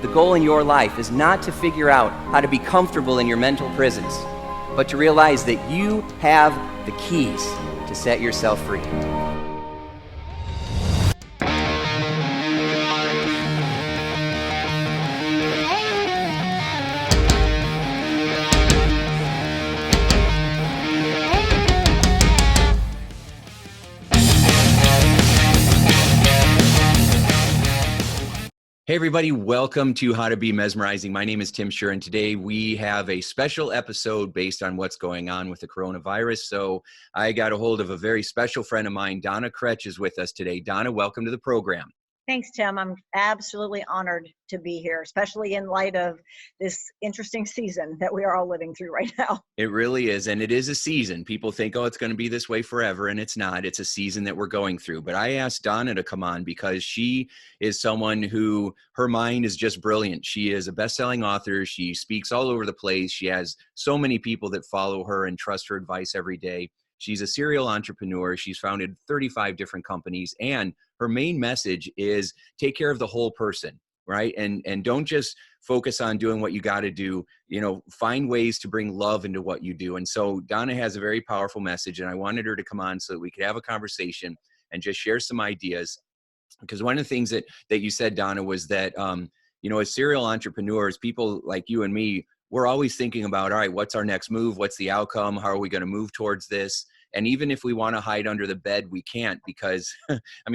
The goal in your life is not to figure out how to be comfortable in your mental prisons, but to realize that you have the keys to set yourself free. Hey everybody, welcome to How to Be Mesmerizing. My name is Tim Shurr, and today we have a special episode based on what's going on with the coronavirus. So I got a hold of a very special friend of mine. Donna Krech is with us today. Donna, welcome to the program. Thanks, Tim. I'm absolutely honored to be here, especially in light of this interesting season that we are all living through right now. It really is, and it is a season. People think, oh, it's going to be this way forever, and it's not. It's a season that we're going through. But I asked Donna to come on because she is someone who, her mind is just brilliant. She is a best-selling author. She speaks all over the place. She has so many people that follow her and trust her advice every day. She's a serial entrepreneur. She's founded 35 different companies, and her main message is take care of the whole person, right? And don't just focus on doing what you got to do. You know, find ways to bring love into what you do. And so Donna has a very powerful message, and I wanted her to come on so that we could have a conversation and just share some ideas. Because one of the things that you said, Donna, was that, as serial entrepreneurs, people like you and me, we're always thinking about, all right, what's our next move? What's the outcome? How are we going to move towards this? And even if we want to hide under the bed, we can't because,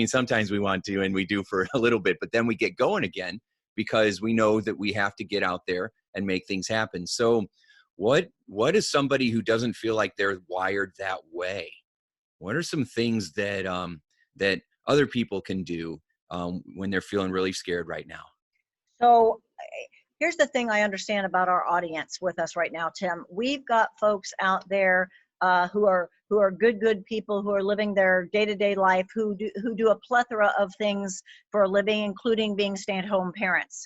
sometimes we want to and we do for a little bit, but then we get going again because we know that we have to get out there and make things happen. So what is somebody who doesn't feel like they're wired that way? What are some things that that other people can do when they're feeling really scared right now? So here's the thing I understand about our audience with us right now, Tim. We've got folks out there who are good people who are living their day-to-day life, who do a plethora of things for a living, including being stay-at-home parents.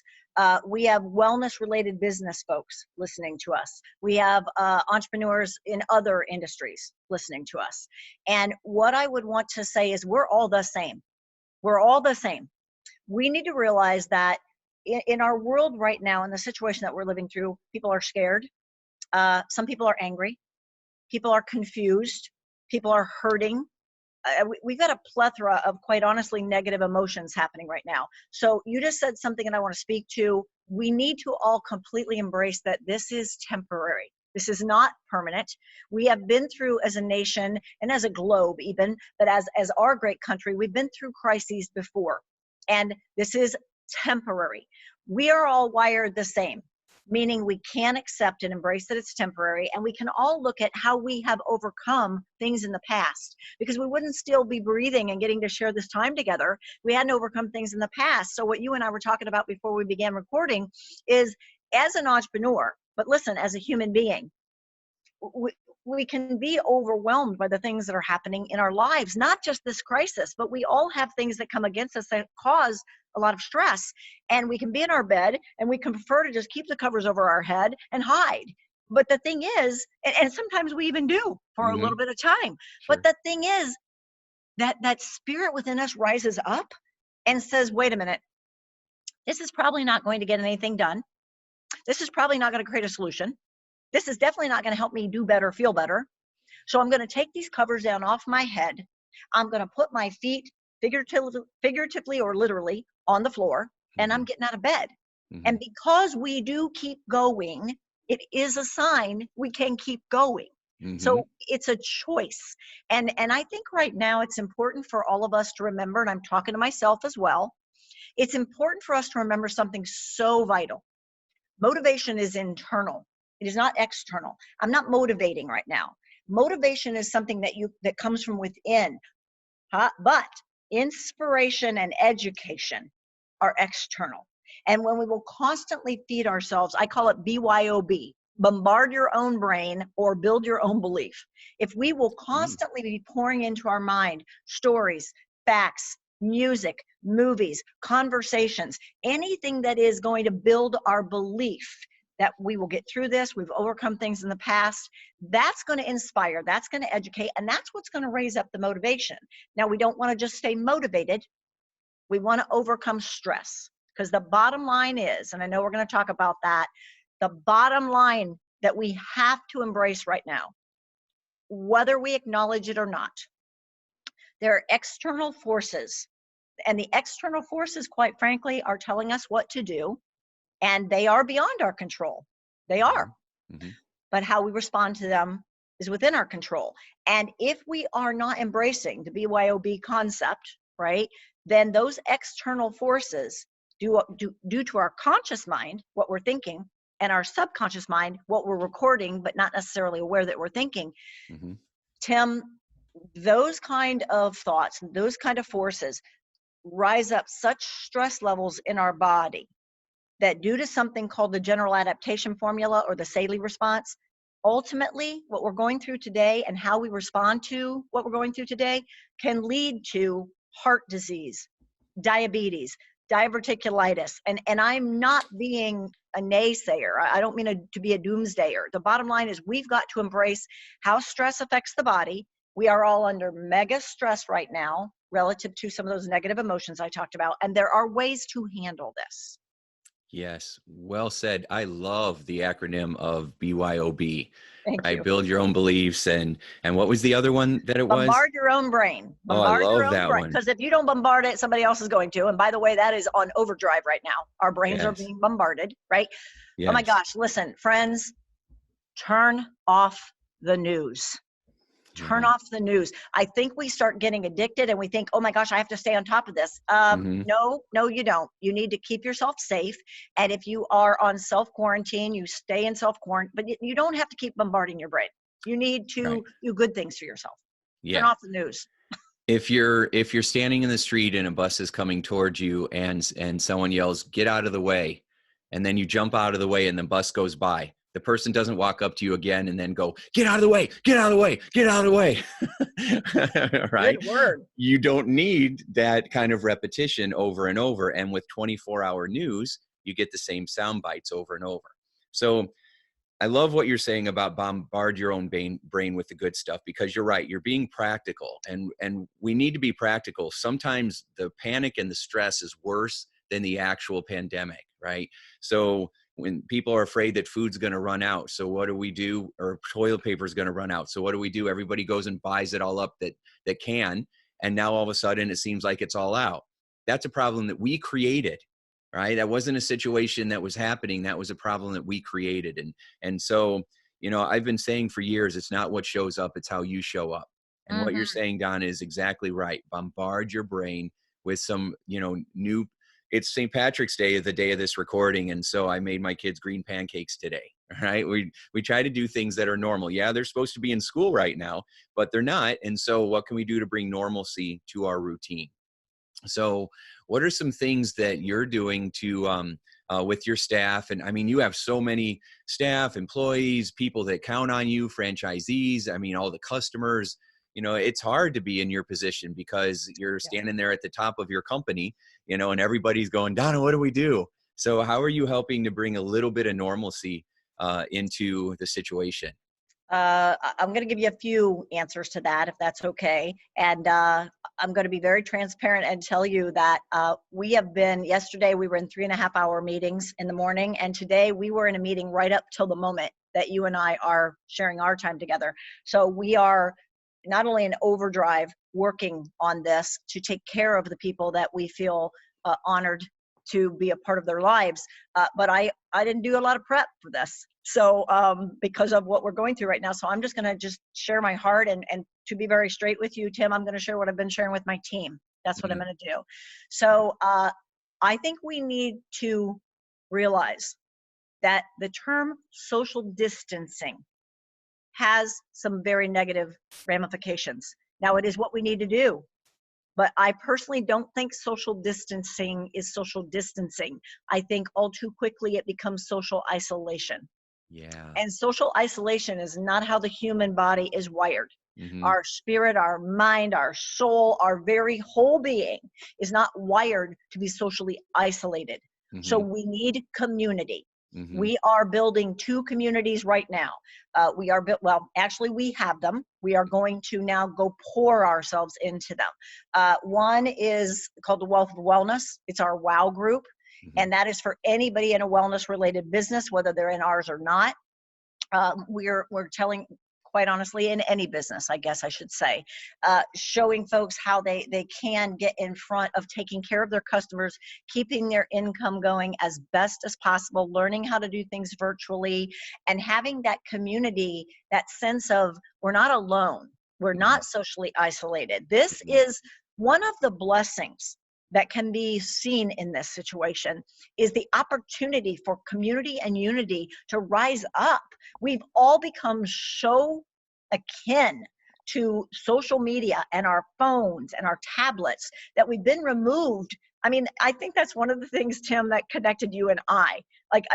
We have wellness-related business folks listening to us. We have entrepreneurs in other industries listening to us. And what I would want to say is we're all the same. We're all the same. We need to realize that in our world right now, in the situation that we're living through, people are scared. Some people are angry. People are confused. People are hurting. We've got a plethora of, quite honestly, negative emotions happening right now. So you just said something and I want to speak to. We need to all completely embrace that this is temporary. This is not permanent. We have been through as a nation and as a globe even, but as our great country, we've been through crises before. And this is temporary. We are all wired the same, meaning we can accept and embrace that it's temporary, and we can all look at how we have overcome things in the past, because we wouldn't still be breathing and getting to share this time together. We hadn't overcome things in the past. So what you and I were talking about before we began recording is, as an entrepreneur, but listen, as a human being, we can be overwhelmed by the things that are happening in our lives, not just this crisis, but we all have things that come against us that cause a lot of stress. And we can be in our bed and we can prefer to just keep the covers over our head and hide. But the thing is, and sometimes we even do for a little bit of time, sure. But the thing is that spirit within us rises up and says, wait a minute, this is probably not going to get anything done. This is probably not going to create a solution. This is definitely not going to help me do better, feel better. So I'm going to take these covers down off my head. I'm going to put my feet figuratively or literally on the floor, and I'm getting out of bed. Mm-hmm. And because we do keep going, it is a sign we can keep going. Mm-hmm. So it's a choice. And I think right now it's important for all of us to remember, and I'm talking to myself as well, it's important for us to remember something so vital. Motivation is internal. It is not external. I'm not motivating right now. Motivation is something that comes from within. But inspiration and education are external. And when we will constantly feed ourselves, I call it BYOB, bombard your own brain or build your own belief. If we will constantly be pouring into our mind stories, facts, music, movies, conversations, anything that is going to build our belief that we will get through this, we've overcome things in the past, that's going to inspire, that's going to educate, and that's what's going to raise up the motivation. Now, we don't want to just stay motivated. We want to overcome stress, Because the bottom line is, and I know we're going to talk about that, the bottom line that we have to embrace right now, whether we acknowledge it or not, there are external forces. And the external forces, quite frankly, are telling us what to do. And they are beyond our control. They are. Mm-hmm. But how we respond to them is within our control. And if we are not embracing the BYOB concept, right, then those external forces due to our conscious mind, what we're thinking, and our subconscious mind, what we're recording, but not necessarily aware that we're thinking. Mm-hmm. Tim, those kind of thoughts, those kind of forces rise up such stress levels in our body that due to something called the general adaptation formula or the Saley response, ultimately what we're going through today and how we respond to what we're going through today can lead to heart disease, diabetes, diverticulitis. And I'm not being a naysayer. I don't mean to be a doomsdayer. The bottom line is we've got to embrace how stress affects the body. We are all under mega stress right now relative to some of those negative emotions I talked about. And there are ways to handle this. Yes, well said. I love the acronym of BYOB. Thank Right? you. Build your own beliefs, and what was the other one that it was? Bombard your own brain. Oh, I Bombard your love own that brain. one. Because if you don't bombard it, somebody else is going to. And by the way, that is on overdrive right now. Our brains are Yes. being bombarded, right? Yes. Oh my gosh, listen, friends, turn off the news. Turn off the news. I think we start getting addicted and we think, oh my gosh, I have to stay on top of this. No, you don't. You need to keep yourself safe. And if you are on self-quarantine, you stay in self-quarantine, but you don't have to keep bombarding your brain. You need to do good things for yourself. Yeah. Turn off the news. If you're standing in the street and a bus is coming towards you and someone yells, "Get out of the way," and then you jump out of the way and the bus goes by, the person doesn't walk up to you again and then go, "Get out of the way, get out of the way, get out of the way." Right? Good word. You don't need that kind of repetition over and over. And with 24-hour news, you get the same sound bites over and over. So I love what you're saying about bombard your own brain with the good stuff, because you're right. You're being practical, and we need to be practical. Sometimes the panic and the stress is worse than the actual pandemic, right? So when people are afraid that food's going to run out, so what do we do? Or toilet paper is going to run out. So what do we do? Everybody goes and buys it all up that can, and now all of a sudden it seems like it's all out. That's a problem that we created. Right? That wasn't a situation that was happening. That was a problem that we created. And so, I've been saying for years, it's not what shows up, it's how you show up. And what you're saying, Donna, is exactly right. Bombard your brain with some, new. It's St. Patrick's Day, the day of this recording. And so I made my kids green pancakes today. Right? We try to do things that are normal. Yeah, they're supposed to be in school right now, but they're not. And so what can we do to bring normalcy to our routine? So what are some things that you're doing to with your staff? And I mean, you have so many staff, employees, people that count on you, franchisees, I mean, all the customers. It's hard to be in your position because you're standing there at the top of your company, and everybody's going, "Donna, what do we do?" So how are you helping to bring a little bit of normalcy into the situation? I'm going to give you a few answers to that, if that's okay. And I'm going to be very transparent and tell you that yesterday we were in 3.5-hour meetings in the morning. And today we were in a meeting right up till the moment that you and I are sharing our time together. So we are not only in overdrive working on this to take care of the people that we feel honored to be a part of their lives. But I didn't do a lot of prep for this. So because of what we're going through right now. So I'm just going to share my heart. And to be very straight with you, Tim, I'm going to share what I've been sharing with my team. That's what I'm going to do. So I think we need to realize that the term social distancing has some very negative ramifications. Now, it is what we need to do. But I personally don't think social distancing is social distancing. I think all too quickly it becomes social isolation. Yeah. And social isolation is not how the human body is wired. Mm-hmm. Our spirit, our mind, our soul, our very whole being is not wired to be socially isolated. Mm-hmm. So we need community. Mm-hmm. We are building 2 communities right now. We have them. We are going to now go pour ourselves into them. One is called the Wealth of Wellness. It's our WOW group. And that is for anybody in a wellness related business, whether they're in ours or not. We're telling, quite honestly, in any business, I guess I should say, showing folks how they can get in front of taking care of their customers, keeping their income going as best as possible, learning how to do things virtually, and having that community, that sense of we're not alone, we're not socially isolated. This is one of the blessings that can be seen in this situation, is the opportunity for community and unity to rise up. We've all become so akin to social media and our phones and our tablets that we've been removed. I mean, I think that's one of the things, Tim, that connected you and I. Like,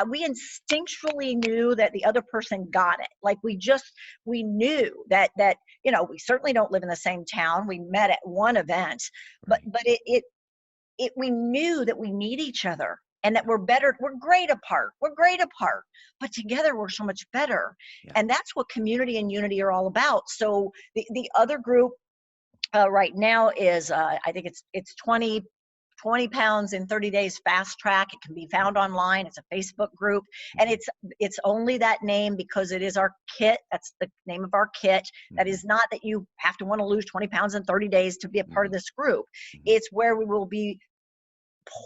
we instinctually knew that the other person got it. Like, we knew that, you know, we certainly don't live in the same town. We met at one event, but we knew that we need each other and that we're great apart, but together we're so much better. And that's what community and unity are all about. So the other group right now is, I think it's 20 pounds in 30 days fast track. It can be found online. It's a Facebook group, and it's only that name because it is our kit. That's the name of our kit. That is not that you have to want to lose 20 pounds in 30 days to be a part of this group. It's where we will be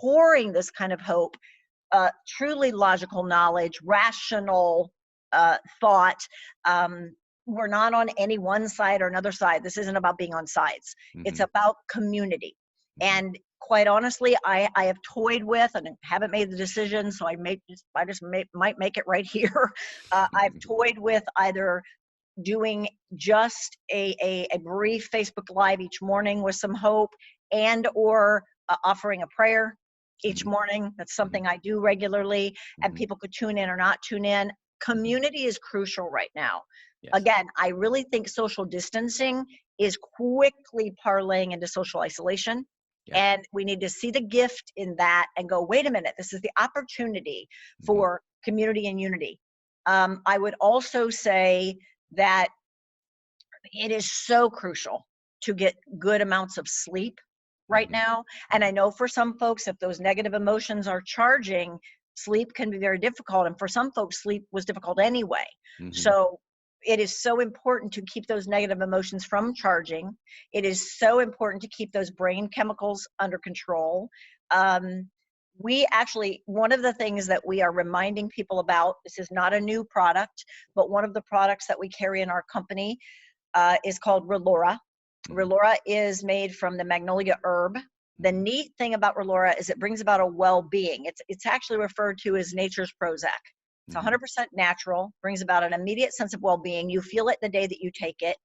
pouring this kind of hope, truly logical knowledge, rational thought. We're not on any one side or another side. This isn't about being on sides. It's about community. And quite honestly, I have toyed with, and haven't made the decision, so I might make it right here. I've toyed with either doing just a brief Facebook Live each morning with some hope, and or offering a prayer each morning. That's something I do regularly, and people could tune in or not tune in. Community is crucial right now. Again, I really think social distancing is quickly parlaying into social isolation. And we need to see the gift in that and go, wait a minute, this is the opportunity for community and unity. I would also say that it is so crucial to get good amounts of sleep right now. And I know for some folks, if those negative emotions are charging, sleep can be very difficult. And for some folks, sleep was difficult anyway. So it is so important to keep those negative emotions from charging. It is so important to keep those brain chemicals under control. We actually, one of the things that we are reminding people about, this is not a new product, but one of the products that we carry in our company is called Relora. Relora is made from the magnolia herb. The neat thing about Relora is it brings about a well-being. It's actually referred to as nature's Prozac. It's 100% natural, brings about an immediate sense of well-being. You feel it the day that you take it.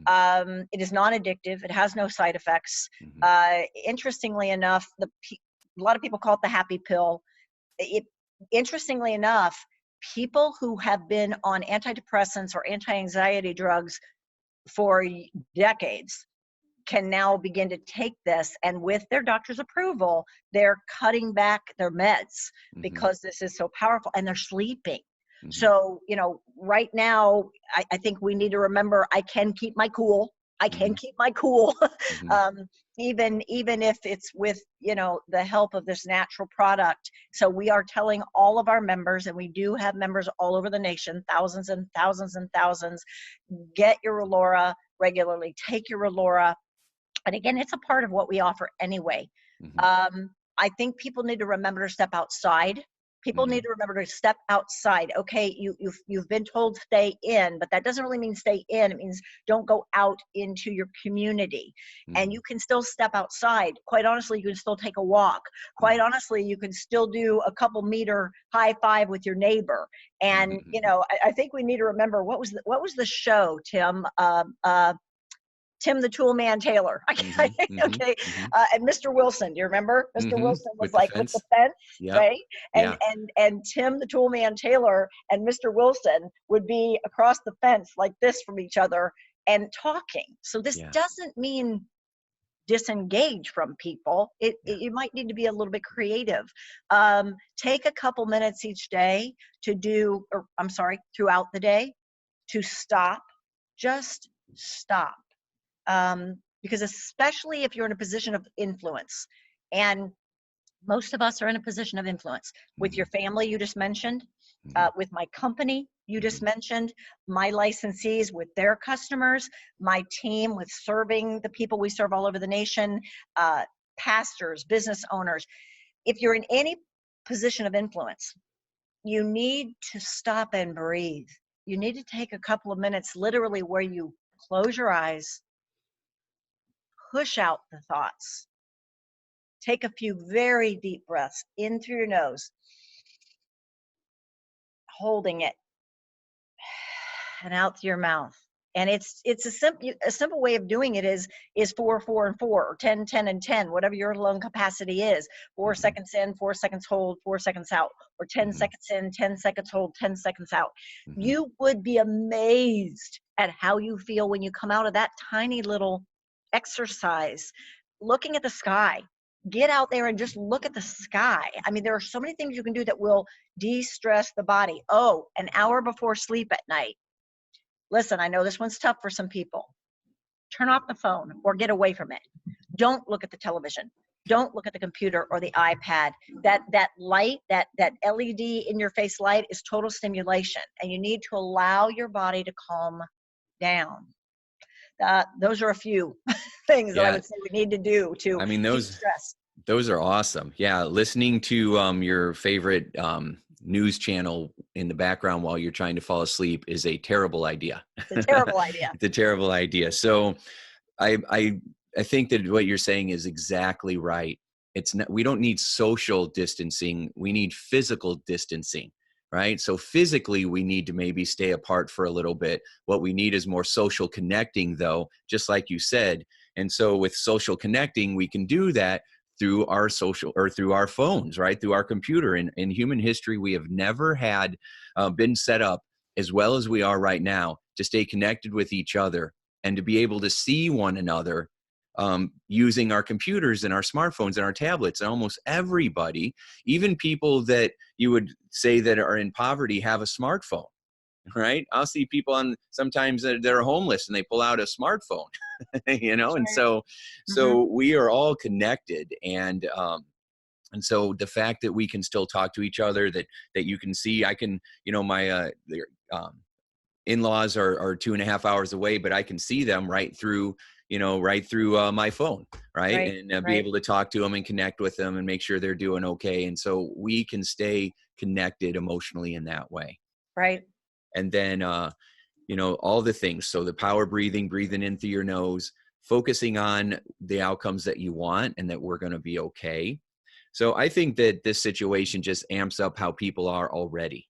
It is non-addictive. It has no side effects. Interestingly enough, a lot of people call it the happy pill. Interestingly enough, people who have been on antidepressants or anti-anxiety drugs for decades can now begin to take this, and with their doctor's approval, they're cutting back their meds because this is so powerful, and they're sleeping. So, you know, right now, I think we need to remember, I can keep my cool. I can keep my cool, even if it's with, you know, the help of this natural product. So we are telling all of our members, and we do have members all over the nation, thousands and thousands and thousands, get your Relora regularly, take your Relora. And again, it's a part of what we offer anyway. I think people need to remember to step outside. People need to remember to step outside. Okay, you've been told stay in, but that doesn't really mean stay in. It means don't go out into your community. And you can still step outside. Quite honestly, you can still take a walk. Quite honestly, you can still do a couple meter high five with your neighbor. And you know, I think we need to remember, what was the show, Tim? Tim the Tool Man Taylor. Okay. And Mr. Wilson, do you remember? Mr. Wilson was like with the fence, right? And Tim the Tool Man Taylor and Mr. Wilson would be across the fence like this from each other and talking. So this doesn't mean disengage from people. You might need to be a little bit creative. Take a couple minutes each day to do, or I'm sorry, throughout the day, to stop. Just stop. Because especially if you're in a position of influence, and Most of us are in a position of influence with your family, you just mentioned, with my company, you just mentioned, my licensees with their customers, my team with serving the people we serve all over the nation, pastors, business owners. If you're in any position of influence, you need to stop and breathe. You need to take a couple of minutes, literally, where you close your eyes, push out the thoughts, take a few very deep breaths in through your nose, holding it, and out through your mouth. And it's a simple way of doing it is 4, 4, and 4, or 10, 10, and 10, whatever your lung capacity is. 4 seconds in, 4 seconds hold, 4 seconds out, or 10 seconds in, 10 seconds hold, 10 seconds out. You would be amazed at how you feel when you come out of that tiny little exercise, looking at the sky. Get out there and just look at the sky. I mean, there are so many things you can do that will de-stress the body. Oh, an hour before sleep at night. Listen, I know this one's tough for some people. Turn off the phone or get away from it. Don't look at the television. Don't look at the computer or the iPad. That light, that LED in your face light is total stimulation, and you need to allow your body to calm down. Those are a few things that I would say we need to do to de-stress. Those are awesome. Yeah, listening to your favorite news channel in the background while you're trying to fall asleep is a terrible idea. It's a terrible idea. It's a terrible idea. So I think that what you're saying is exactly right. We don't need social distancing. We need physical distancing, right? So physically, we need to maybe stay apart for a little bit. What we need is more social connecting, though, just like you said. And so with social connecting, we can do that through our through our phones, right? Through our computer. In human history, we have never had been set up as well as we are right now to stay connected with each other and to be able to see one another using our computers and our smartphones and our tablets. And almost everybody, even people that you would say that are in poverty, have a smartphone. Right? I'll see people sometimes they're homeless and they pull out a smartphone, and so we are all connected. And so the fact that we can still talk to each other, that you can see, I can, my in-laws are 2.5 hours away, but I can see them right through my phone, right? And be able to talk to them and connect with them and make sure they're doing okay. And so we can stay connected emotionally in that way. Right. And then, all the things. So the power breathing in through your nose, focusing on the outcomes that you want and that we're going to be okay. So I think that this situation just amps up how people are already,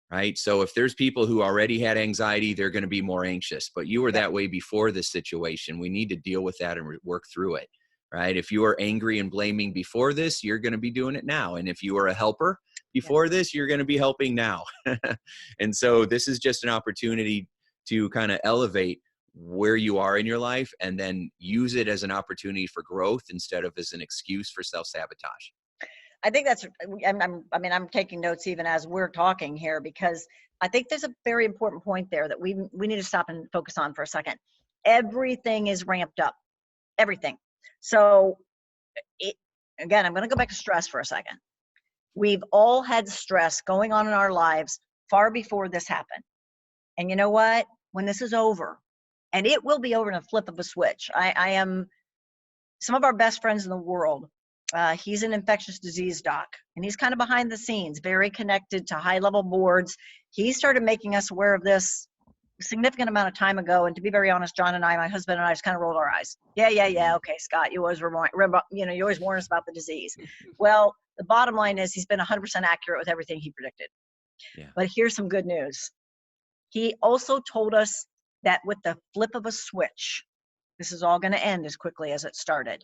right? So if there's people who already had anxiety, they're going to be more anxious. But you were that way before this situation. We need to deal with that and work through it, right? If you were angry and blaming before this, you're going to be doing it now. And if you were a helper before this, you're going to be helping now. And so this is just an opportunity to kind of elevate where you are in your life and then use it as an opportunity for growth instead of as an excuse for self-sabotage. I think I'm taking notes even as we're talking here, because I think there's a very important point there that we need to stop and focus on for a second. Everything is ramped up. Everything. So again, I'm going to go back to stress for a second. We've all had stress going on in our lives far before this happened. And you know what? When this is over, and it will be over in a flip of a switch. I am some of our best friends in the world. He's an infectious disease doc, and he's kind of behind the scenes, very connected to high-level boards. He started making us aware of this a significant amount of time ago. And to be very honest, John and I, my husband and I, just kind of rolled our eyes. Yeah. Okay, Scott, you always you always warn us about the disease. Well, the bottom line is he's been 100% accurate with everything he predicted. Yeah. But here's some good news. He also told us that with the flip of a switch, this is all going to end as quickly as it started.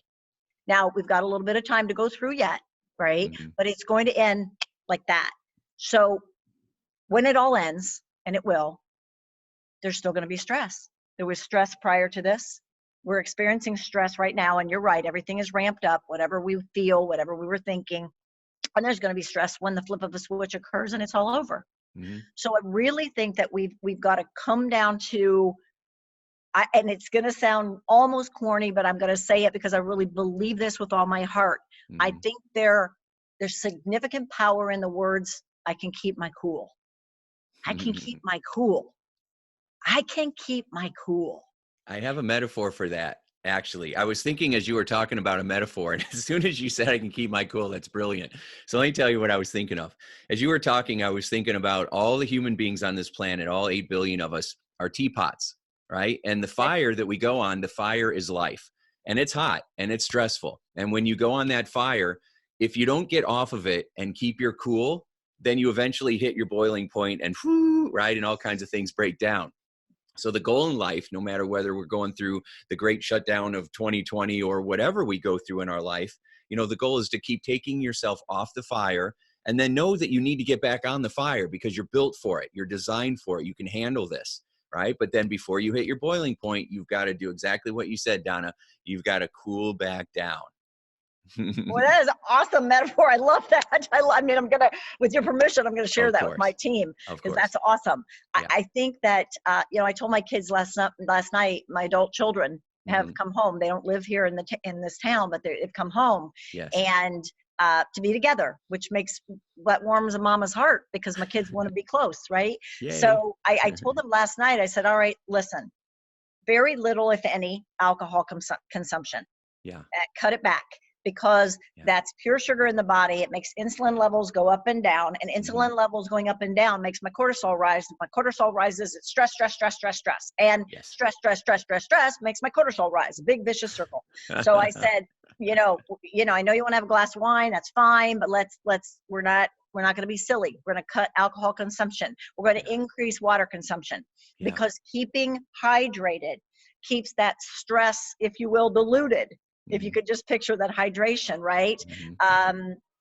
Now, we've got a little bit of time to go through yet, right? Mm-hmm. But it's going to end like that. So when it all ends, and it will, there's still going to be stress. There was stress prior to this. We're experiencing stress right now, and you're right, everything is ramped up, whatever we feel, whatever we were thinking. And there's going to be stress when the flip of a switch occurs and it's all over. Mm-hmm. So I really think that we've got to come down to, and it's going to sound almost corny, but I'm going to say it because I really believe this with all my heart. Mm-hmm. I think there There's significant power in the words, I can keep my cool. I can keep my cool. I can keep my cool. I have a metaphor for that. Actually, I was thinking as you were talking about a metaphor, and as soon as you said I can keep my cool, that's brilliant. So let me tell you what I was thinking of. As you were talking, I was thinking about all the human beings on this planet, all 8 billion of us are teapots, right? And the fire that we go on, the fire is life. And it's hot and it's stressful. And when you go on that fire, if you don't get off of it and keep your cool, then you eventually hit your boiling point and whoo, right? And all kinds of things break down. So the goal in life, no matter whether we're going through the great shutdown of 2020 or whatever we go through in our life, the goal is to keep taking yourself off the fire, and then know that you need to get back on the fire because you're built for it. You're designed for it. You can handle this, right? But then before you hit your boiling point, you've got to do exactly what you said, Donna. You've got to cool back down. Well, that is an awesome metaphor. I love that. I mean, with your permission, I'm going to share that with my team because that's awesome. Yeah. I think that, I told my kids last night, my adult children have come home. They don't live here in this town, but they've come home. Yes. And to be together, which warms a mama's heart because my kids want to be close, right? Yay. So I told them last night, I said, all right, listen, very little, if any, alcohol consumption. Yeah. Cut it back. Because that's pure sugar in the body. It makes insulin levels go up and down, and insulin levels going up and down makes my cortisol rise. If my cortisol rises, it's stress. And stress makes my cortisol rise, a big vicious circle. So I said, I know you want to have a glass of wine, that's fine, but we're not going to be silly. We're going to cut alcohol consumption. We're going to increase water consumption because keeping hydrated keeps that stress, if you will, diluted. If you could just picture that hydration, right?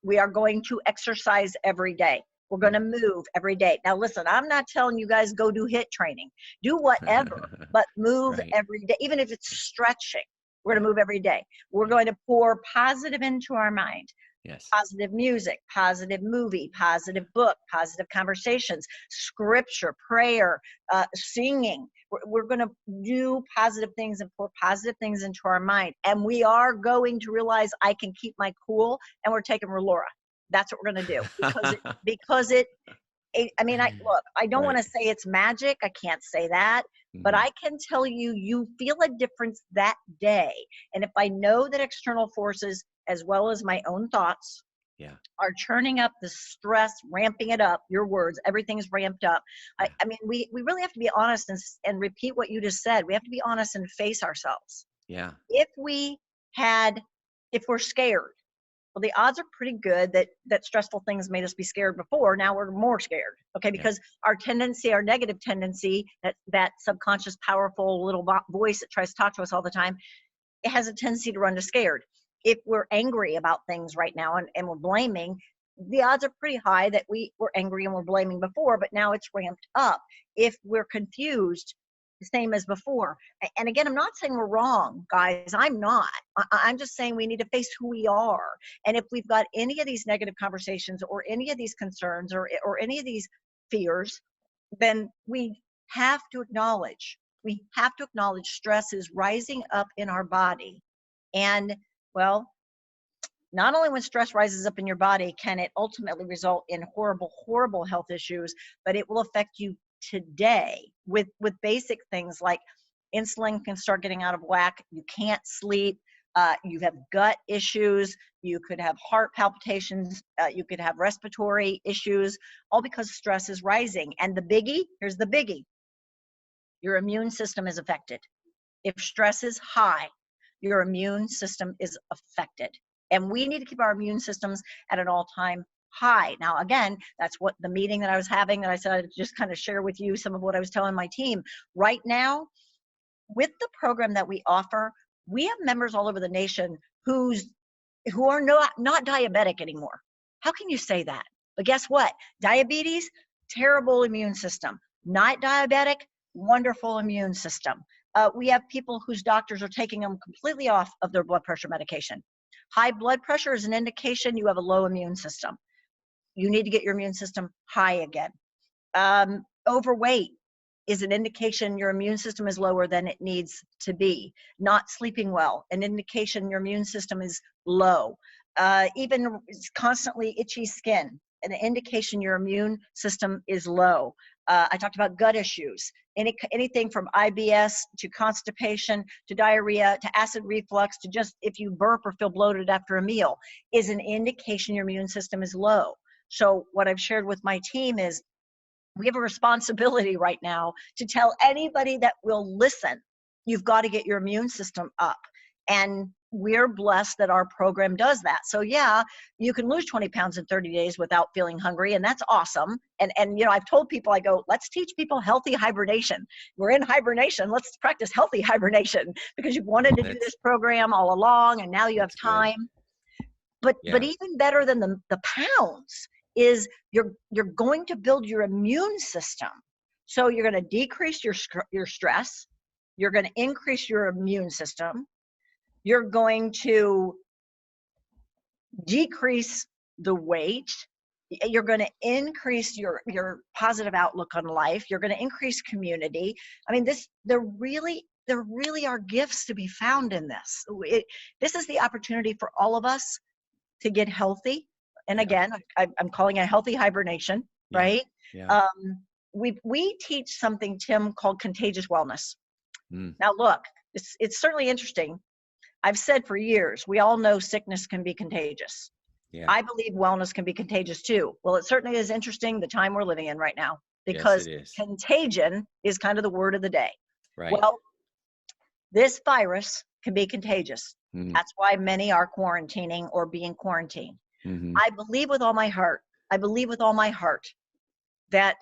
We are going to exercise every day. We're going to move every day. Now, listen, I'm not telling you guys go do HIIT training. Do whatever, but move every day. Even if it's stretching, we're going to move every day. We're going to pour positive into our mind. Yes. Positive music, positive movie, positive book, positive conversations, scripture, prayer, singing. We're going to do positive things and pour positive things into our mind. And we are going to realize I can keep my cool, and we're taking Relora. That's what we're going to do I don't want to say it's magic. I can't say that, but I can tell you feel a difference that day. And if I know that external forces, as well as my own thoughts, are churning up the stress, ramping it up, your words, everything's ramped up. I mean, we really have to be honest and repeat what you just said. We have to be honest and face ourselves. Yeah. If we're scared, well, the odds are pretty good that stressful things made us be scared before. Now we're more scared, okay? Because our negative tendency, that subconscious, powerful little voice that tries to talk to us all the time, it has a tendency to run to scared. If we're angry about things right now and we're blaming, the odds are pretty high that we were angry and we're blaming before, but now it's ramped up. If we're confused, the same as before. And again, I'm not saying we're wrong, guys. I'm not. I'm just saying we need to face who we are. And if we've got any of these negative conversations or any of these concerns or any of these fears, then we have to acknowledge stress is rising up in our body. And well, not only when stress rises up in your body can it ultimately result in horrible, horrible health issues, but it will affect you today with basic things like insulin can start getting out of whack. You can't sleep. You have gut issues. You could have heart palpitations. You could have respiratory issues, all because stress is rising. And here's the biggie. Your immune system is affected. If stress is high, your immune system is affected. And we need to keep our immune systems at an all-time high. Now, again, that's what the meeting that I was having that I said I'd just kind of share with you some of what I was telling my team. Right now, with the program that we offer, we have members all over the nation who are not diabetic anymore. How can you say that? But guess what? Diabetes, terrible immune system. Not diabetic, wonderful immune system. We have people whose doctors are taking them completely off of their blood pressure medication. High blood pressure is an indication you have a low immune system. You need to get your immune system high again. Overweight is an indication your immune system is lower than it needs to be. Not sleeping well, an indication your immune system is low. even constantly itchy skin, an indication your immune system is low. I talked about gut issues, anything from IBS to constipation to diarrhea to acid reflux to just if you burp or feel bloated after a meal is an indication your immune system is low. So what I've shared with my team is we have a responsibility right now to tell anybody that will listen, you've got to get your immune system up. And we're blessed that our program does that. So yeah, you can lose 20 pounds in 30 days without feeling hungry, and that's awesome. And you know, I've told people, I go, let's teach people healthy hibernation. We're in hibernation. Let's practice healthy hibernation because you've wanted to do this program all along, and now you have time. But even better than the pounds is you're going to build your immune system. So you're going to decrease your stress. You're going to increase your immune system. You're going to decrease the weight. You're going to increase your positive outlook on life. You're going to increase community. I mean, there really are gifts to be found in this. This is the opportunity for all of us to get healthy. And again, I'm calling it a healthy hibernation, right? We teach something, Tim, called contagious wellness. Now, look, it's certainly interesting. I've said for years, we all know sickness can be contagious. I believe wellness can be contagious too. Well, it certainly is interesting the time we're living in right now because contagion is kind of the word of the day. Well, this virus can be contagious. That's why many are quarantining or being quarantined. I believe with all my heart, that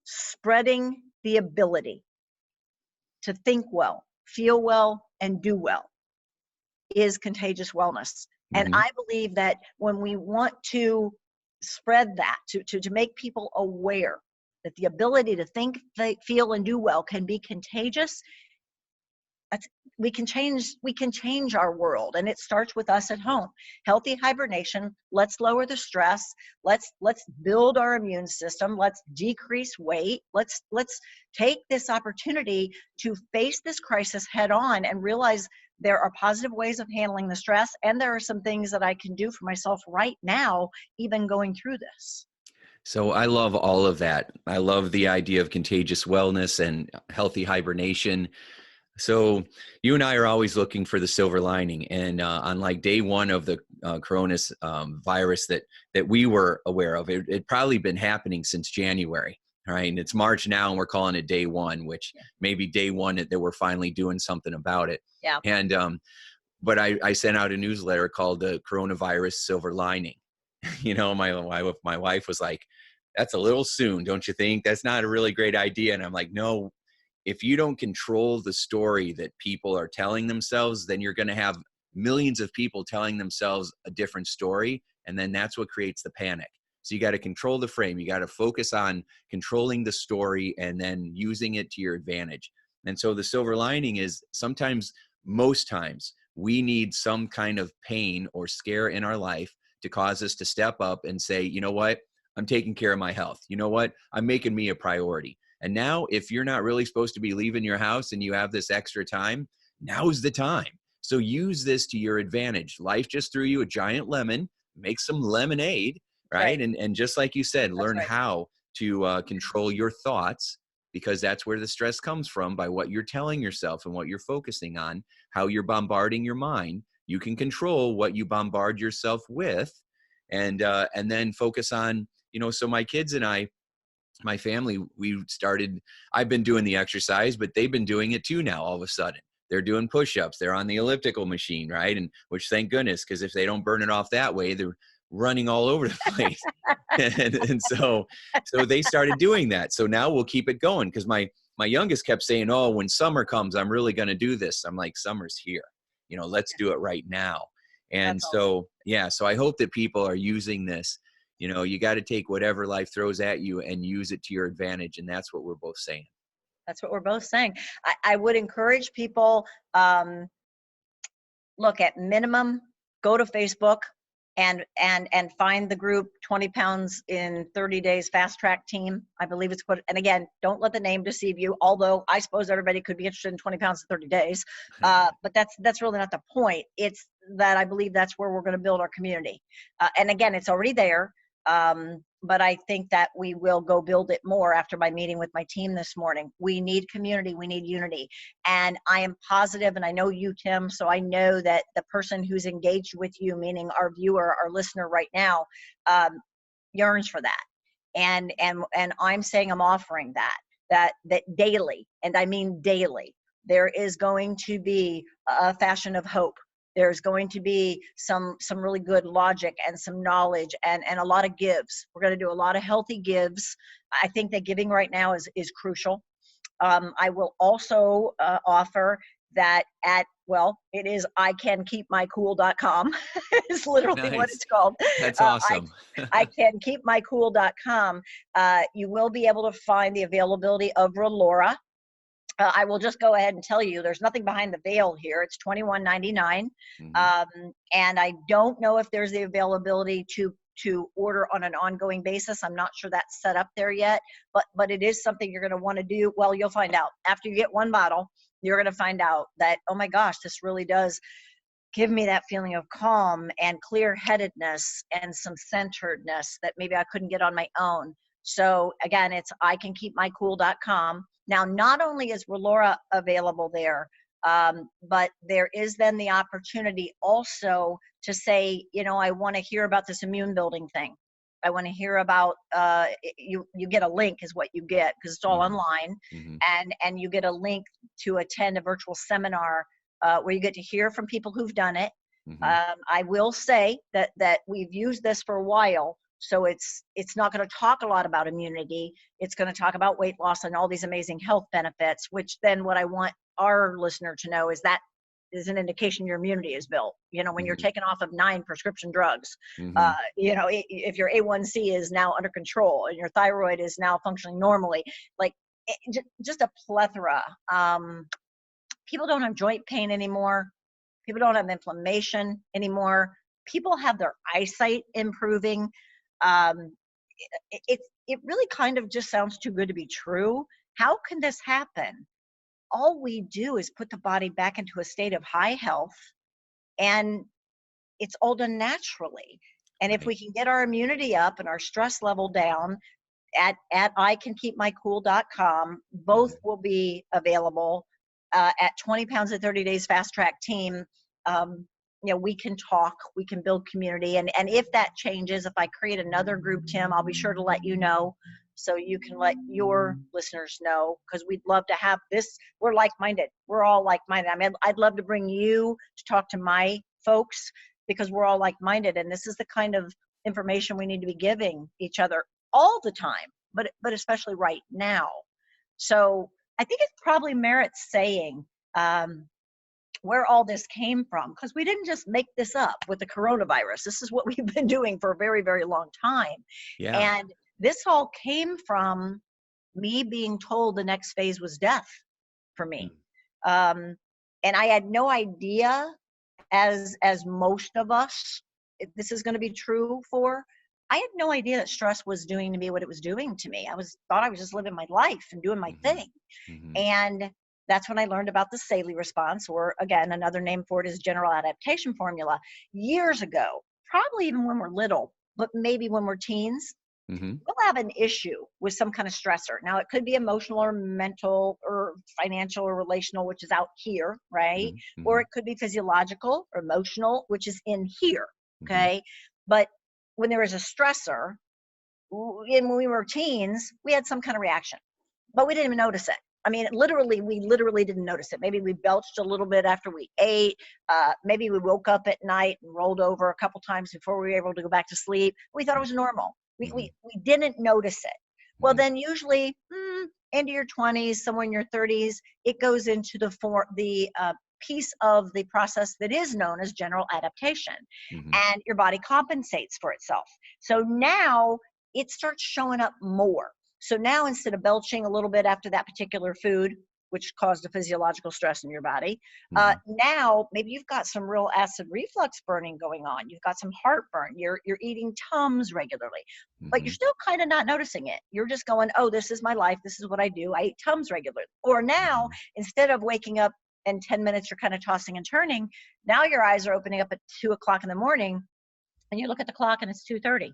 spreading the ability to think well, feel well, and do well is contagious wellness. And I believe that when we want to spread that, to make people aware that the ability to think, feel, and do well can be contagious, we can change our world, and it starts with us at home. Healthy hibernation. Let's lower the stress. Let's build our immune system. Let's decrease weight. Let's take this opportunity to face this crisis head on and realize there are positive ways of handling the stress, and there are some things that I can do for myself right now, even going through this. So I love all of that. I love the idea of contagious wellness and healthy hibernation. So you and I are always looking for the silver lining. And on like day one of the coronavirus that we were aware of, it probably been happening since January, right? And it's March now, and we're calling it day one, which maybe day one that we're finally doing something about it. And but I sent out a newsletter called the Coronavirus Silver Lining. You know, my wife was like, "That's a little soon, don't you think? That's not a really great idea." And I'm like, "No. If you don't control the story that people are telling themselves, then you're going to have millions of people telling themselves a different story. And then that's what creates the panic. So you got to control the frame. You got to focus on controlling the story and then using it to your advantage. And so the silver lining is most times, we need some kind of pain or scare in our life to cause us to step up and say, you know what? I'm taking care of my health. You know what? I'm making me a priority. And now if you're not really supposed to be leaving your house and you have this extra time, now's the time. So use this to your advantage. Life just threw you a giant lemon, make some lemonade, right? And just like you said, learn how to control your thoughts, because that's where the stress comes from, by what you're telling yourself and what you're focusing on, how you're bombarding your mind. You can control what you bombard yourself with, and then focus on, you know, so my kids and my family, I've been doing the exercise, but they've been doing it too now all of a sudden. They're doing push-ups. They're on the elliptical machine, right? And which, thank goodness, because if they don't burn it off that way, they're running all over the place. and so they started doing that. So now we'll keep it going, because my youngest kept saying, oh, when summer comes, I'm really going to do this. I'm like, summer's here. You know, let's do it right now. And so I hope that people are using this. You know, you got to take whatever life throws at you and use it to your advantage. And that's what we're both saying. That's what we're both saying. I would encourage people, look, at minimum, go to Facebook and find the group 20 pounds in 30 days fast track team. I believe it's and again, don't let the name deceive you. Although I suppose everybody could be interested in 20 pounds in 30 days. But that's really not the point. It's that I believe that's where we're going to build our community. And again, it's already there. But I think that we will go build it more after my meeting with my team this morning. We need community, we need unity. And I am positive, and I know you, Tim, so I know that the person who's engaged with you, meaning our viewer, our listener right now, yearns for that. And I'm saying I'm offering that daily, and I mean daily, there is going to be a fashion of hope. There's going to be some really good logic and some knowledge and a lot of gives. We're going to do a lot of healthy gives. I think that giving right now is crucial. I will also offer that it is icankeepmycool.com is literally what it's called. That's awesome. icankeepmycool.com. You will be able to find the availability of Relora. I will just go ahead and tell you, there's nothing behind the veil here. It's $21.99. And I don't know if there's the availability to order on an ongoing basis. I'm not sure that's set up there yet, but it is something you're going to want to do. Well, you'll find out. After you get one bottle, you're going to find out that, oh my gosh, this really does give me that feeling of calm and clear-headedness and some centeredness that maybe I couldn't get on my own. So again, it's icankeepmycool.com. Now, not only is Relora available there, but there is then the opportunity also to say, I want to hear about this immune building thing. I want to hear about, you get a link is what you get because it's all online. And you get a link to attend a virtual seminar where you get to hear from people who've done it. I will say that we've used this for a while. So it's not going to talk a lot about immunity. It's going to talk about weight loss and all these amazing health benefits, which then what I want our listener to know is that is an indication your immunity is built. When you're taken off of 9 prescription drugs, if your A1C is now under control and your thyroid is now functioning normally, like just a plethora. People don't have joint pain anymore. People don't have inflammation anymore. People have their eyesight improving. It really kind of just sounds too good to be true. How can this happen? All we do is put the body back into a state of high health, and it's all done naturally. And if we can get our immunity up and our stress level down at icankeepmycool.com, both will be available at 20 pounds at 30 days fast track team. We can talk, we can build community. And if that changes, if I create another group, Tim, I'll be sure to let you know so you can let your listeners know, because we'd love to have this. We're like-minded. We're all like-minded. I mean, I'd love to bring you to talk to my folks because we're all like-minded. And this is the kind of information we need to be giving each other all the time, but especially right now. So I think it probably merits saying, where all this came from, because we didn't just make this up with the coronavirus. This is what we've been doing for a very, very long time. Yeah. And this all came from me being told the next phase was death for me. And I had no idea, as most of us, this is going to be true for, I had no idea that stress was doing to me what it was doing to me. Thought I was just living my life and doing my thing. And that's when I learned about the Saley response, or again, another name for it is general adaptation formula. Years ago, probably even when we're little, but maybe when we're teens, we'll have an issue with some kind of stressor. Now, it could be emotional or mental or financial or relational, which is out here, right? Or it could be physiological or emotional, which is in here, okay? But when there is a stressor, when we were teens, we had some kind of reaction, but we didn't even notice it. I mean, we literally didn't notice it. Maybe we belched a little bit after we ate. Maybe we woke up at night and rolled over a couple times before we were able to go back to sleep. We thought it was normal. We didn't notice it. Well, then usually into your 20s, somewhere in your 30s, it goes into the piece of the process that is known as general adaptation. And your body compensates for itself. So now it starts showing up more. So now instead of belching a little bit after that particular food, which caused a physiological stress in your body, now maybe you've got some real acid reflux burning going on. You've got some heartburn. You're eating Tums regularly, but you're still kind of not noticing it. You're just going, oh, this is my life. This is what I do. I eat Tums regularly. Or now, instead of waking up and 10 minutes you're kind of tossing and turning. Now your eyes are opening up at 2 o'clock in the morning, and you look at the clock and it's 2:30, and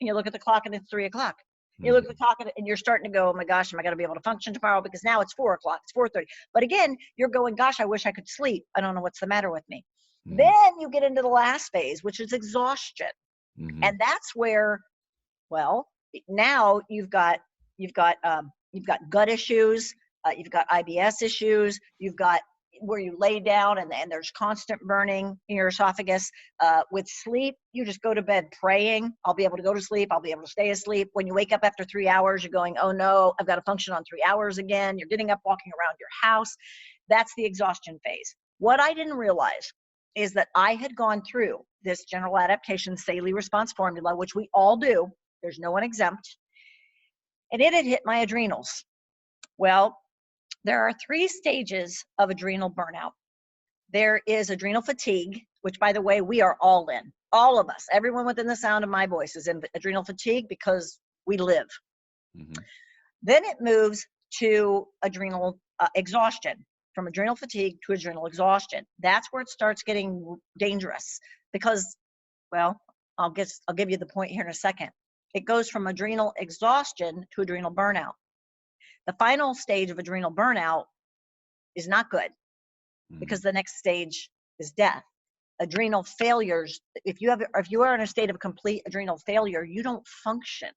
you look at the clock and it's 3 o'clock. You look at the clock and you're starting to go, oh my gosh, am I going to be able to function tomorrow? Because now it's 4 o'clock, it's 4:30. But again, you're going, gosh, I wish I could sleep. I don't know what's the matter with me. Then you get into the last phase, which is exhaustion. And that's where, well, now you've got gut issues, you've got IBS issues, you've got where you lay down and there's constant burning in your esophagus. With sleep, you just go to bed praying, I'll be able to go to sleep, I'll be able to stay asleep. When you wake up after 3 hours, you're going, oh no, I've got to function on 3 hours again. You're getting up, walking around your house. That's the exhaustion phase. What I didn't realize is that I had gone through this general adaptation Saley response formula, which we all do. There's no one exempt. And it had hit my adrenals. Well, there are 3 stages of adrenal burnout. There is adrenal fatigue, which, by the way, we are all in. All of us, everyone within the sound of my voice is in adrenal fatigue because we live. Then it moves to adrenal exhaustion. From adrenal fatigue to adrenal exhaustion. That's where it starts getting dangerous because, well, I'll give you the point here in a second. It goes from adrenal exhaustion to adrenal burnout. The final stage of adrenal burnout is not good because the next stage is death. Adrenal failures, if you are in a state of complete adrenal failure, you don't function.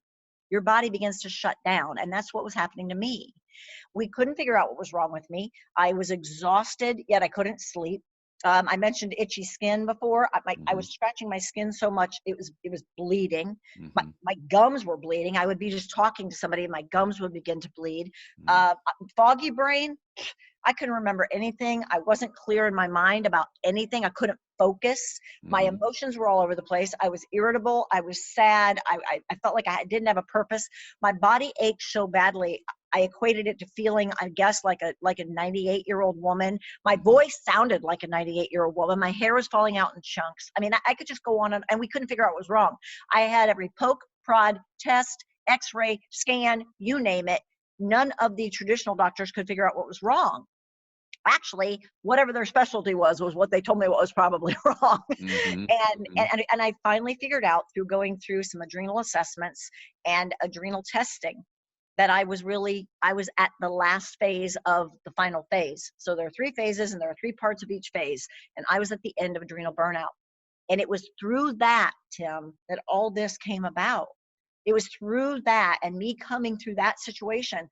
Your body begins to shut down, and that's what was happening to me. We couldn't figure out what was wrong with me. I was exhausted, yet I couldn't sleep. I mentioned itchy skin before. I was scratching my skin so much, it was bleeding. My gums were bleeding. I would be just talking to somebody and my gums would begin to bleed. Foggy brain, I couldn't remember anything. I wasn't clear in my mind about anything. I couldn't focus. My emotions were all over the place. I was irritable. I was sad. I felt like I didn't have a purpose. My body ached so badly. I equated it to feeling, I guess, like a 98-year-old woman. My voice sounded like a 98-year-old woman. My hair was falling out in chunks. I mean, I could just go on and we couldn't figure out what was wrong. I had every poke, prod, test, x-ray, scan, you name it. None of the traditional doctors could figure out what was wrong. Actually, whatever their specialty was what they told me what was probably wrong. And I finally figured out through going through some adrenal assessments and adrenal testing that I was at the last phase of the final phase. So there are 3 phases and there are 3 parts of each phase. And I was at the end of adrenal burnout. And it was through that, Tim, that all this came about. It was through that and me coming through that situation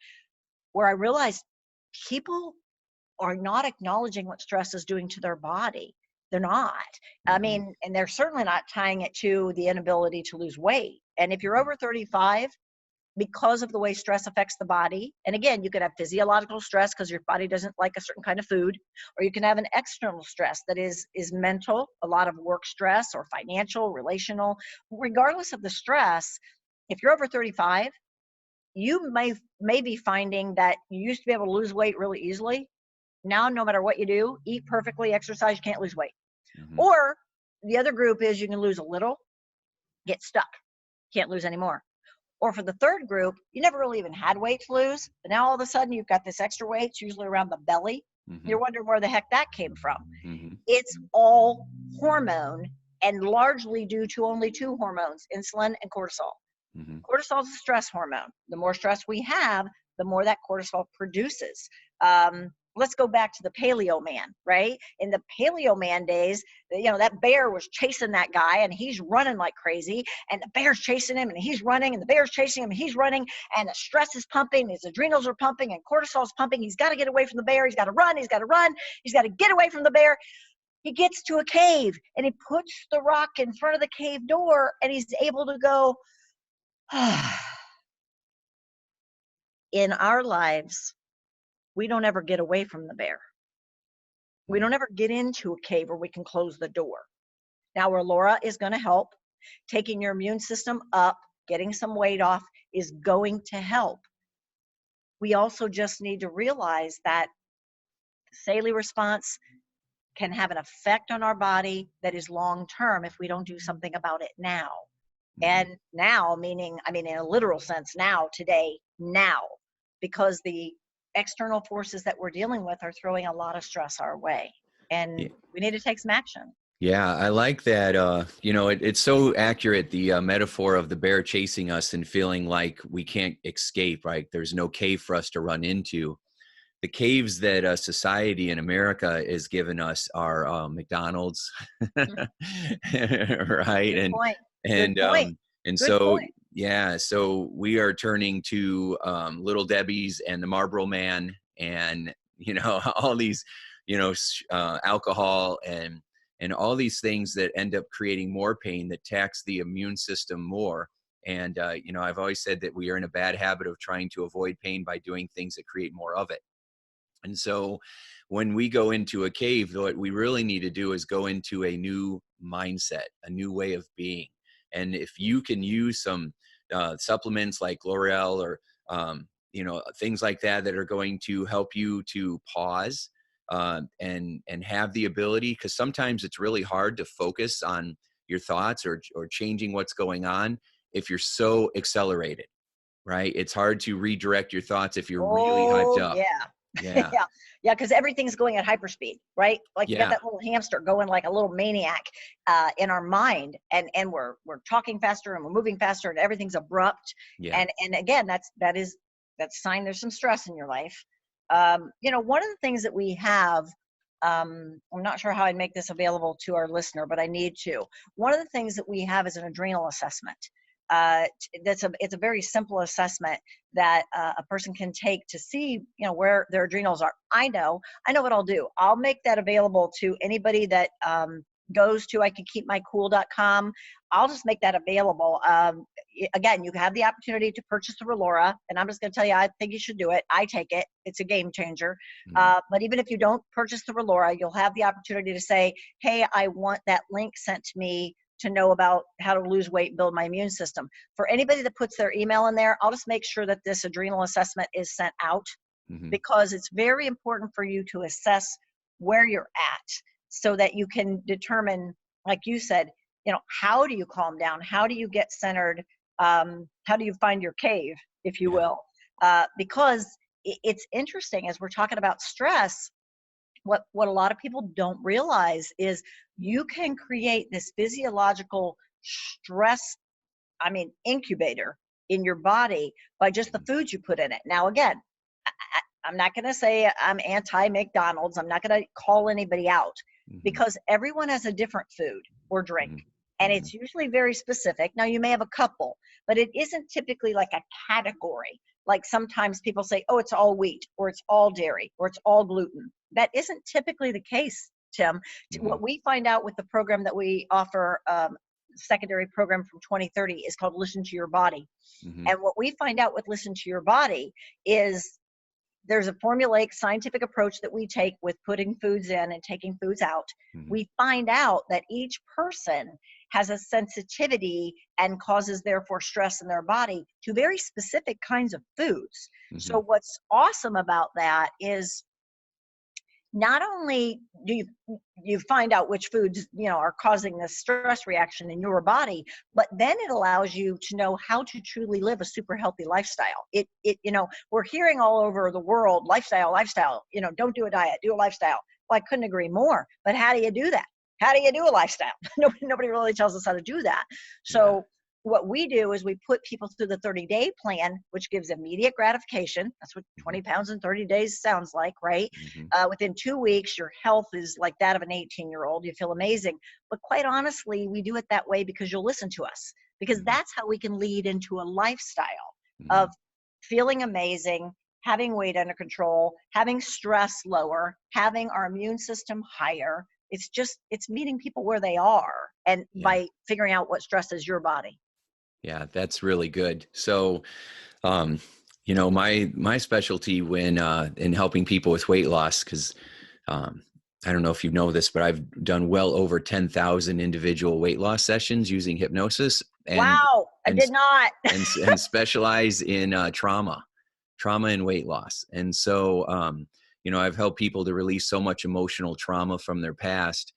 where I realized people are not acknowledging what stress is doing to their body. They're not. I mean, and they're certainly not tying it to the inability to lose weight. And if you're over 35, because of the way stress affects the body, and again, you could have physiological stress because your body doesn't like a certain kind of food, or you can have an external stress that is mental, a lot of work stress or financial, relational. Regardless of the stress, if you're over 35, you may be finding that you used to be able to lose weight really easily. Now, no matter what you do, eat perfectly, exercise, you can't lose weight. Or the other group is you can lose a little, get stuck, can't lose anymore. Or for the third group, you never really even had weight to lose, but now all of a sudden you've got this extra weight, it's usually around the belly. You're wondering where the heck that came from. It's all hormone and largely due to only 2 hormones, insulin and cortisol. Cortisol is a stress hormone. The more stress we have, the more that cortisol produces. Let's go back to the paleo man, right? In the paleo man days, that bear was chasing that guy and he's running like crazy, and the bear's chasing him and he's running, and the bear's chasing him and he's running, and the stress is pumping, his adrenals are pumping, and cortisol is pumping. He's got to get away from the bear. He's got to run. He's got to get away from the bear. He gets to a cave and he puts the rock in front of the cave door and he's able to go, in our lives, we don't ever get away from the bear. We don't ever get into a cave where we can close the door. Now, where Laura is going to help, taking your immune system up, getting some weight off is going to help. We also just need to realize that the Saley response can have an effect on our body that is long-term if we don't do something about it now. And now, meaning, in a literal sense, now, today, now, because the external forces that we're dealing with are throwing a lot of stress our way, and we need to take some action. Yeah, I like that. It's so accurate, the metaphor of the bear chasing us and feeling like we can't escape, right? There's no cave for us to run into. The caves that society in America has given us are McDonald's, right? Good point. Good And point. and Good so point. yeah, so we are turning to Little Debbie's and the Marlboro Man, and all these, alcohol and all these things that end up creating more pain that tax the immune system more. And I've always said that we are in a bad habit of trying to avoid pain by doing things that create more of it. And so when we go into a cave, what we really need to do is go into a new mindset, a new way of being. And if you can use some supplements like L'Oreal or, things like that that are going to help you to pause and have the ability, because sometimes it's really hard to focus on your thoughts or changing what's going on if you're so accelerated, right? It's hard to redirect your thoughts if you're really hyped up. Yeah. Yeah. Yeah, because everything's going at hyperspeed, right? Like you got Yeah. that little hamster going like a little maniac in our mind, and we're talking faster and we're moving faster, and everything's abrupt. Yeah. And again, that's a sign there's some stress in your life. One of the things that we have, I'm not sure how I'd make this available to our listener, but I need to. One of the things that we have is an adrenal assessment. It's a very simple assessment that a person can take to see, where their adrenals are. I know what I'll do. I'll make that available to anybody that goes to iCanKeepMyCool.com. I'll just make that available. Again, you have the opportunity to purchase the Relora, and I'm just going to tell you, I think you should do it. I take it. It's a game changer. But even if you don't purchase the Relora, you'll have the opportunity to say, hey, I want that link sent to me to know about how to lose weight and build my immune system. For anybody that puts their email in there, I'll just make sure that this adrenal assessment is sent out, because it's very important for you to assess where you're at so that you can determine, like you said, how do you calm down? How do you get centered? How do you find your cave, if you will? Because it's interesting, as we're talking about stress, what a lot of people don't realize is you can create this physiological stress, incubator in your body by just the foods you put in it. Now, again, I'm not going to say I'm anti-McDonald's. I'm not going to call anybody out, because everyone has a different food or drink. And it's usually very specific. Now, you may have a couple, but it isn't typically like a category. Like sometimes people say, oh, it's all wheat, or it's all dairy, or it's all gluten. That isn't typically the case, Tim. What we find out with the program that we offer, secondary program from 2030, is called Listen to Your Body. And what we find out with Listen to Your Body is there's a formulaic scientific approach that we take with putting foods in and taking foods out. We find out that each person has a sensitivity and causes therefore stress in their body to very specific kinds of foods. So what's awesome about that is not only do you find out which foods are causing this stress reaction in your body, but then it allows you to know how to truly live a super healthy lifestyle. We're hearing all over the world, lifestyle, don't do a diet, do a lifestyle. Well, I couldn't agree more. But how do you do that? How do you do a lifestyle? Nobody really tells us how to do that. So what we do is we put people through the 30-day plan, which gives immediate gratification. That's what 20 pounds in 30 days sounds like, right? Within 2 weeks, your health is like that of an 18-year-old. You feel amazing. But quite honestly, we do it that way because you'll listen to us, because that's how we can lead into a lifestyle of feeling amazing, having weight under control, having stress lower, having our immune system higher. It's meeting people where they are, and by figuring out what stresses your body. Yeah, that's really good. So, my specialty when in helping people with weight loss, because I don't know if you know this, but I've done well over 10,000 individual weight loss sessions using hypnosis. Wow, I did not. and specialize in trauma and weight loss. And so, I've helped people to release so much emotional trauma from their past.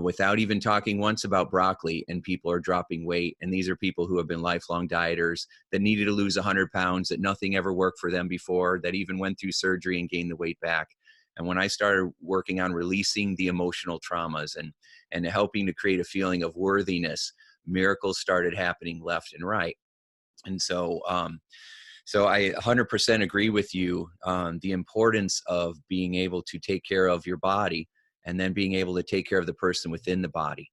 without even talking once about broccoli, and people are dropping weight. And these are people who have been lifelong dieters that needed to lose 100 pounds, that nothing ever worked for them before, that even went through surgery and gained the weight back. And when I started working on releasing the emotional traumas and helping to create a feeling of worthiness, miracles started happening left and right. And so, so I 100% agree with you on the importance of being able to take care of your body and then being able to take care of the person within the body.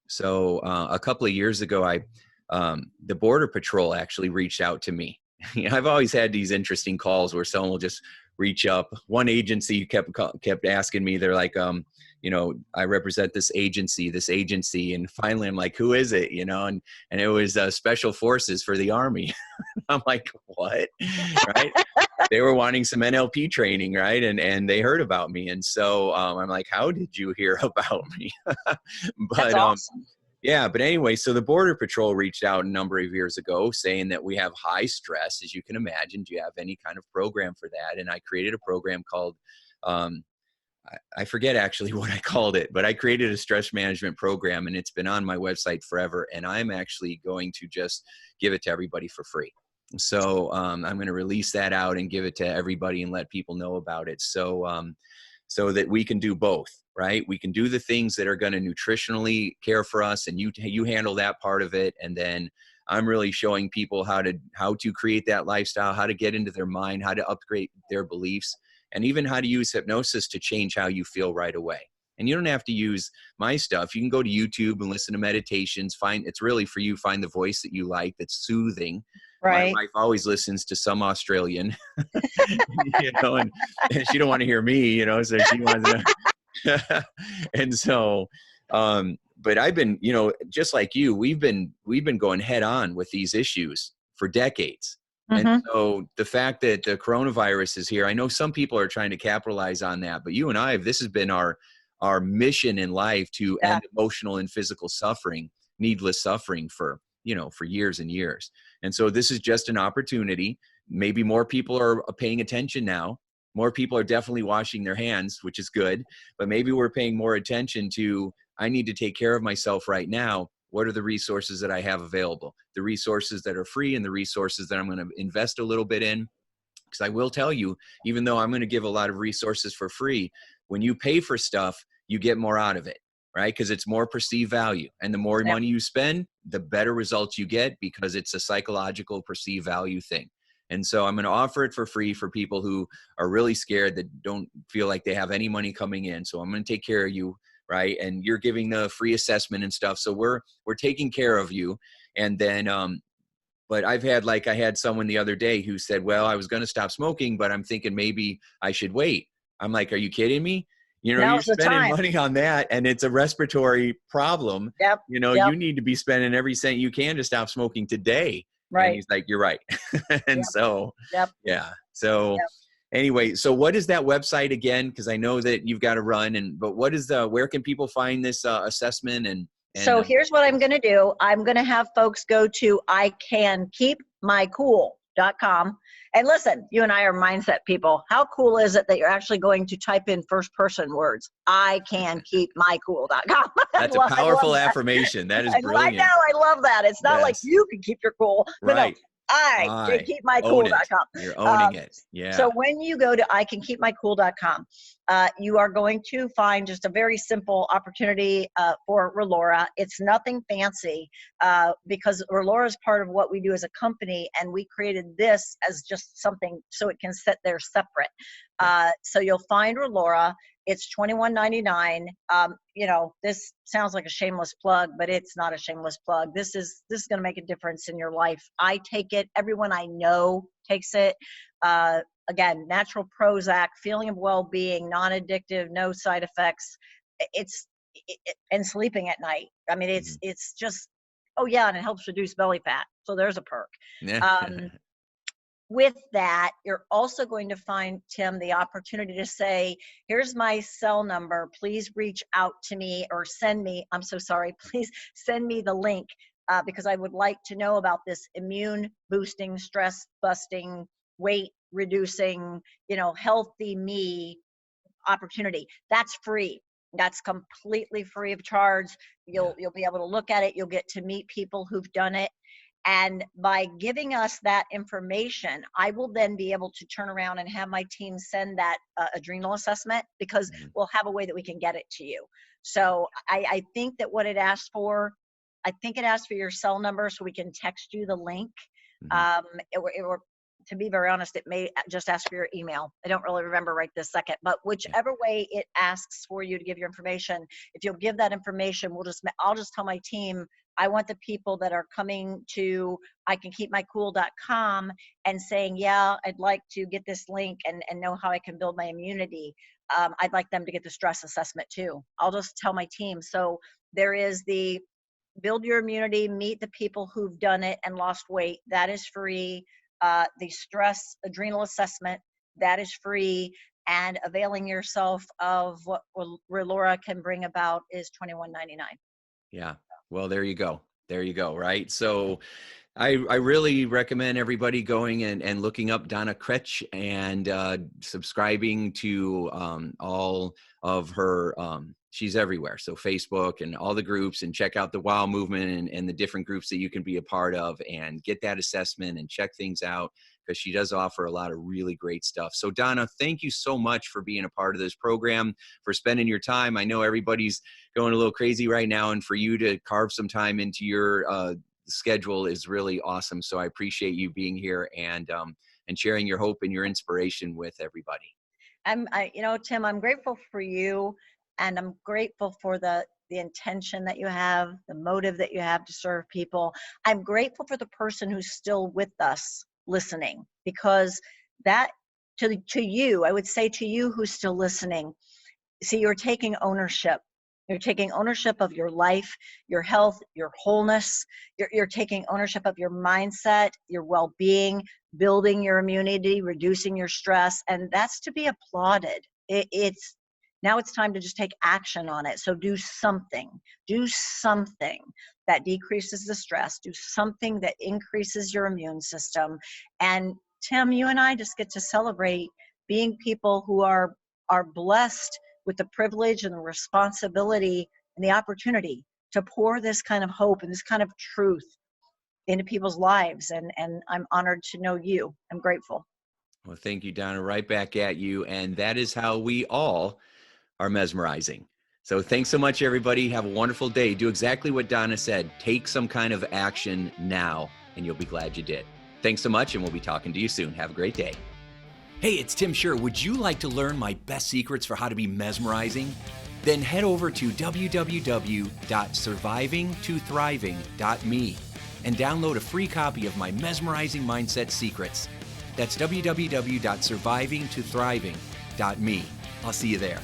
So a couple of years ago, the Border Patrol actually reached out to me. I've always had these interesting calls where someone will just reach up. One agency kept asking me, they're like, I represent this agency. And finally I'm like, who is it? And it was Special Forces for the Army. I'm like, what? Right. They were wanting some NLP training. Right. And they heard about me. And so I'm like, how did you hear about me? That's awesome. Yeah. But anyway, so the Border Patrol reached out a number of years ago saying that we have high stress, as you can imagine. Do you have any kind of program for that? And I created a program called, I forget actually what I called it, but I created a stress management program, and it's been on my website forever. And I'm actually going to just give it to everybody for free. So I'm going to release that out and give it to everybody and let people know about it. So that we can do both, right? We can do the things that are going to nutritionally care for us, and you handle that part of it. And then I'm really showing people how to create that lifestyle, how to get into their mind, how to upgrade their beliefs, and even how to use hypnosis to change how you feel right away. And you don't have to use my stuff. You can go to YouTube and listen to meditations. It's really for you. Find the voice that you like, that's soothing. Right. My wife always listens to some Australian, and she don't want to hear me, so she wants to. And so, but I've been, just like you, we've been going head on with these issues for decades. Mm-hmm. And so the fact that the coronavirus is here, I know some people are trying to capitalize on that, but you and I, this has been our mission in life to end emotional and physical suffering, needless suffering for years and years. And so this is just an opportunity. Maybe more people are paying attention now. More people are definitely washing their hands, which is good, but maybe we're paying more attention to, I need to take care of myself right now. What are the resources that I have available? The resources that are free and the resources that I'm going to invest a little bit in. Because I will tell you, even though I'm going to give a lot of resources for free, when you pay for stuff, you get more out of it, right? Because it's more perceived value. And the more money you spend, the better results you get, because it's a psychological perceived value thing. And so I'm going to offer it for free for people who are really scared, that don't feel like they have any money coming in. So I'm going to take care of you, right? And you're giving the free assessment and stuff. So we're taking care of you. And then, but I had someone the other day who said, well, I was going to stop smoking, but I'm thinking maybe I should wait. I'm like, are you kidding me? You're spending money on that, and it's a respiratory problem. Yep. You need to be spending every cent you can to stop smoking today. Right. And he's like, you're right. And so, yeah. So anyway, so what is that website again? Because I know that you've got to run, but where can people find this assessment? And so here's what I'm going to do. I'm going to have folks go to icankeepmycool.com. And listen, you and I are mindset people. How cool is it that you're actually going to type in first person words? icankeepmycool.com. That's a powerful affirmation. That is brilliant. I know. I love that. It's not like you can keep your cool. But right. No, I can keep my cool.com. You're owning it. Yeah. So when you go to icankeepmycool.com, you are going to find just a very simple opportunity for Relora. It's nothing fancy because Relora is part of what we do as a company, and we created this as just something so it can sit there separate. So you'll find Relora. It's $21.99. This sounds like a shameless plug, but it's not a shameless plug. This is going to make a difference in your life. I take it. Everyone I know takes it. Again, natural Prozac, feeling of well-being, non-addictive, no side effects. And sleeping at night. I mean, it's just, and it helps reduce belly fat. So there's a perk. With that, you're also going to find, Tim, the opportunity to say, here's my cell number. Please reach out to me or please send me the link because I would like to know about this immune boosting, stress busting, weight reducing, healthy me opportunity. That's free. That's completely free of charge. Yeah. You'll be able to look at it. You'll get to meet people who've done it. And by giving us that information, I will then be able to turn around and have my team send that adrenal assessment, because Mhm. we'll have a way that we can get it to you. So I think that what it asks for, I think it asks for your cell number so we can text you the link. Mhm. To be very honest, it may just ask for your email. I don't really remember right this second, but Yeah. whichever way it asks for you to give your information, if you'll give that information, I'll just tell my team, I want the people that are coming to icankeepmycool.com and saying, yeah, I'd like to get this link and know how I can build my immunity. I'd like them to get the stress assessment too. I'll just tell my team. So there is the build your immunity, meet the people who've done it and lost weight. That is free. The stress adrenal assessment, that is free. And availing yourself of what Laura can bring about is $21.99. Yeah. Well, there you go. There you go. Right. So I really recommend everybody going and looking up Donna Krech and subscribing to all of her. She's everywhere. So Facebook and all the groups, and check out the WOW movement and the different groups that you can be a part of, and get that assessment and check things out, because she does offer a lot of really great stuff. So Donna, thank you so much for being a part of this program, for spending your time. I know everybody's going a little crazy right now, and for you to carve some time into your schedule is really awesome. So I appreciate you being here and sharing your hope and your inspiration with everybody. Tim, I'm grateful for you, and I'm grateful for the intention that you have, the motive that you have to serve people. I'm grateful for the person who's still with us listening, because that to you, I would say to you who's still listening, see, you're taking ownership. You're taking ownership of your life, your health, your wholeness. You're taking ownership of your mindset, your well-being, building your immunity, reducing your stress, and that's to be applauded. It's now it's time to just take action on it. So do something that decreases the stress, do something that increases your immune system. And Tim, you and I just get to celebrate being people who are blessed with the privilege and the responsibility and the opportunity to pour this kind of hope and this kind of truth into people's lives. And I'm honored to know you. I'm grateful. Well, thank you, Donna. Right back at you. And that is how we all are mesmerizing. So thanks so much, everybody. Have a wonderful day. Do exactly what Donna said. Take some kind of action now, and you'll be glad you did. Thanks so much, and we'll be talking to you soon. Have a great day. Hey, it's Tim Shurr. Would you like to learn my best secrets for how to be mesmerizing? Then head over to www.survivingtothriving.me and download a free copy of my Mesmerizing Mindset Secrets. That's www.survivingtothriving.me. I'll see you there.